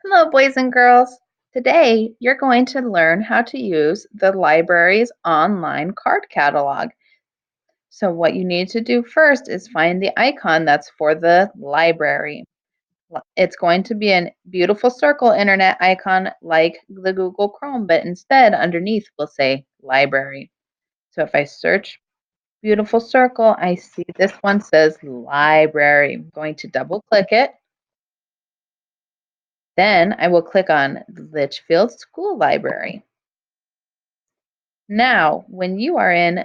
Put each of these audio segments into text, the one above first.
Hello, boys and girls. Today, you're going to learn how to use the library's online card catalog. So, what you need to do first is find the icon that's for the library. It's going to be a beautiful circle internet icon like the Google Chrome, but instead, underneath, we'll say library. So, if I search beautiful circle, I see this one says library. I'm going to double click it. Then I will click on Litchfield School Library. Now, when you are in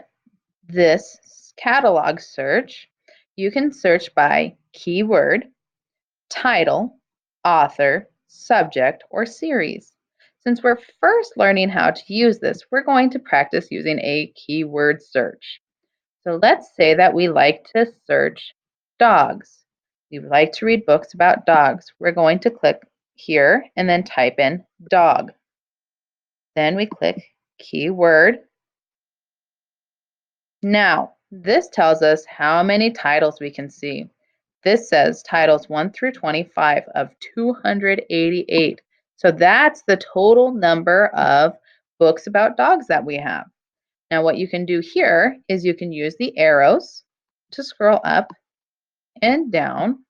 this catalog search, you can search by keyword, title, author, subject, or series. Since we're first learning how to use this, we're going to practice using a keyword search. So let's say that we like to search dogs. We like to read books about dogs. We're going to click here and then type in dog. Then we click keyword. Now, this tells us how many titles we can see. This says titles 1 through 25 of 288. So that's the total number of books about dogs that we have. Now, what you can do here is you can use the arrows to scroll up and down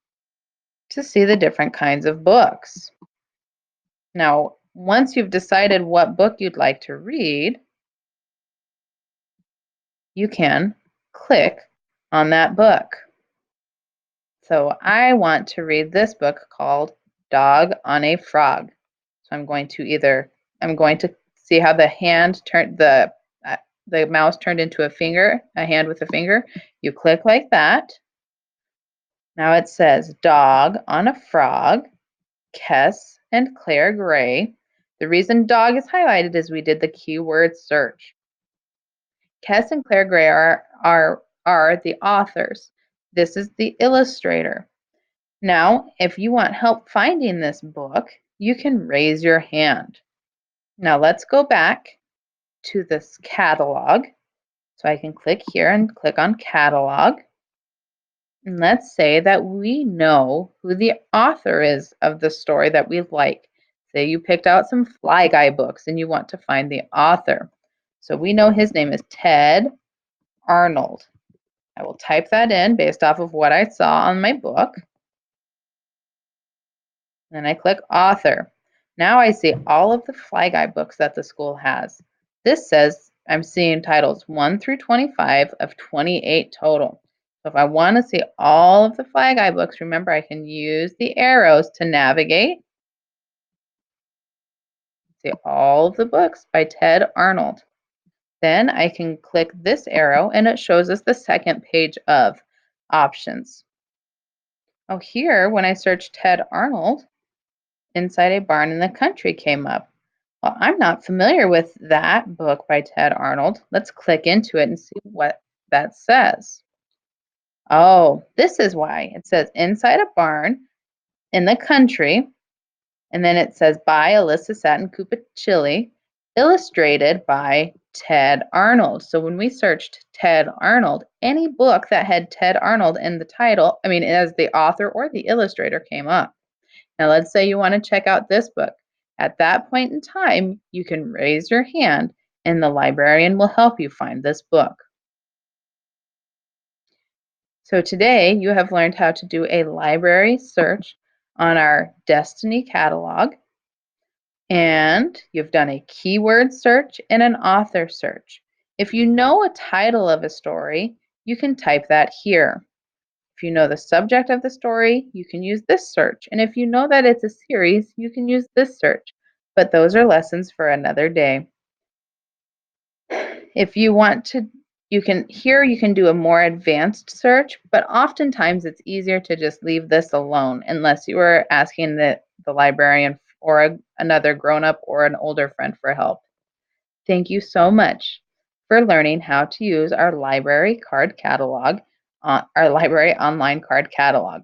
to see the different kinds of books. Now, once you've decided what book you'd like to read, you can click on that book. So I want to read this book called Dog on a Frog. So I'm going to see how the mouse turned into a hand with a finger. You click like that. Now it says Dog on a Frog, Kess and Claire Gray. The reason dog is highlighted is we did the keyword search. Kess and Claire Gray are the authors. This is the illustrator. Now, if you want help finding this book, you can raise your hand. Now let's go back to this catalog. So I can click here and click on catalog. And let's say that we know who the author is of the story that we like. Say you picked out some Fly Guy books and you want to find the author. So we know his name is Ted Arnold. I will type that in based off of what I saw on my book. Then I click author. Now I see all of the Fly Guy books that the school has. This says I'm seeing titles 1 through 25 of 28 total. So if I want to see all of the Fly Guy books, remember I can use the arrows to navigate. See all of the books by Ted Arnold. Then I can click this arrow and it shows us the second page of options. Oh, here when I search Ted Arnold, Inside a Barn in the Country came up. Well, I'm not familiar with that book by Ted Arnold. Let's click into it and see what that says. Oh, this is why. It says Inside a Barn in the Country, and then it says by Alyssa Satin Kupachili, illustrated by Ted Arnold. So when we searched Ted Arnold, any book that had Ted Arnold in the title, as the author or the illustrator came up. Now, let's say you want to check out this book. At that point in time, you can raise your hand and the librarian will help you find this book. So today you have learned how to do a library search on our Destiny catalog, and you've done a keyword search and an author search. If you know a title of a story, you can type that here. If you know the subject of the story, you can use this search. And if you know that it's a series, you can use this search. But those are lessons for another day. If you want to, you can do a more advanced search, but oftentimes it's easier to just leave this alone unless you are asking the librarian or another grown-up or an older friend for help. Thank you so much for learning how to use our library card catalog, our library online card catalog.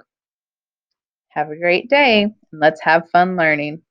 Have a great day, and let's have fun learning.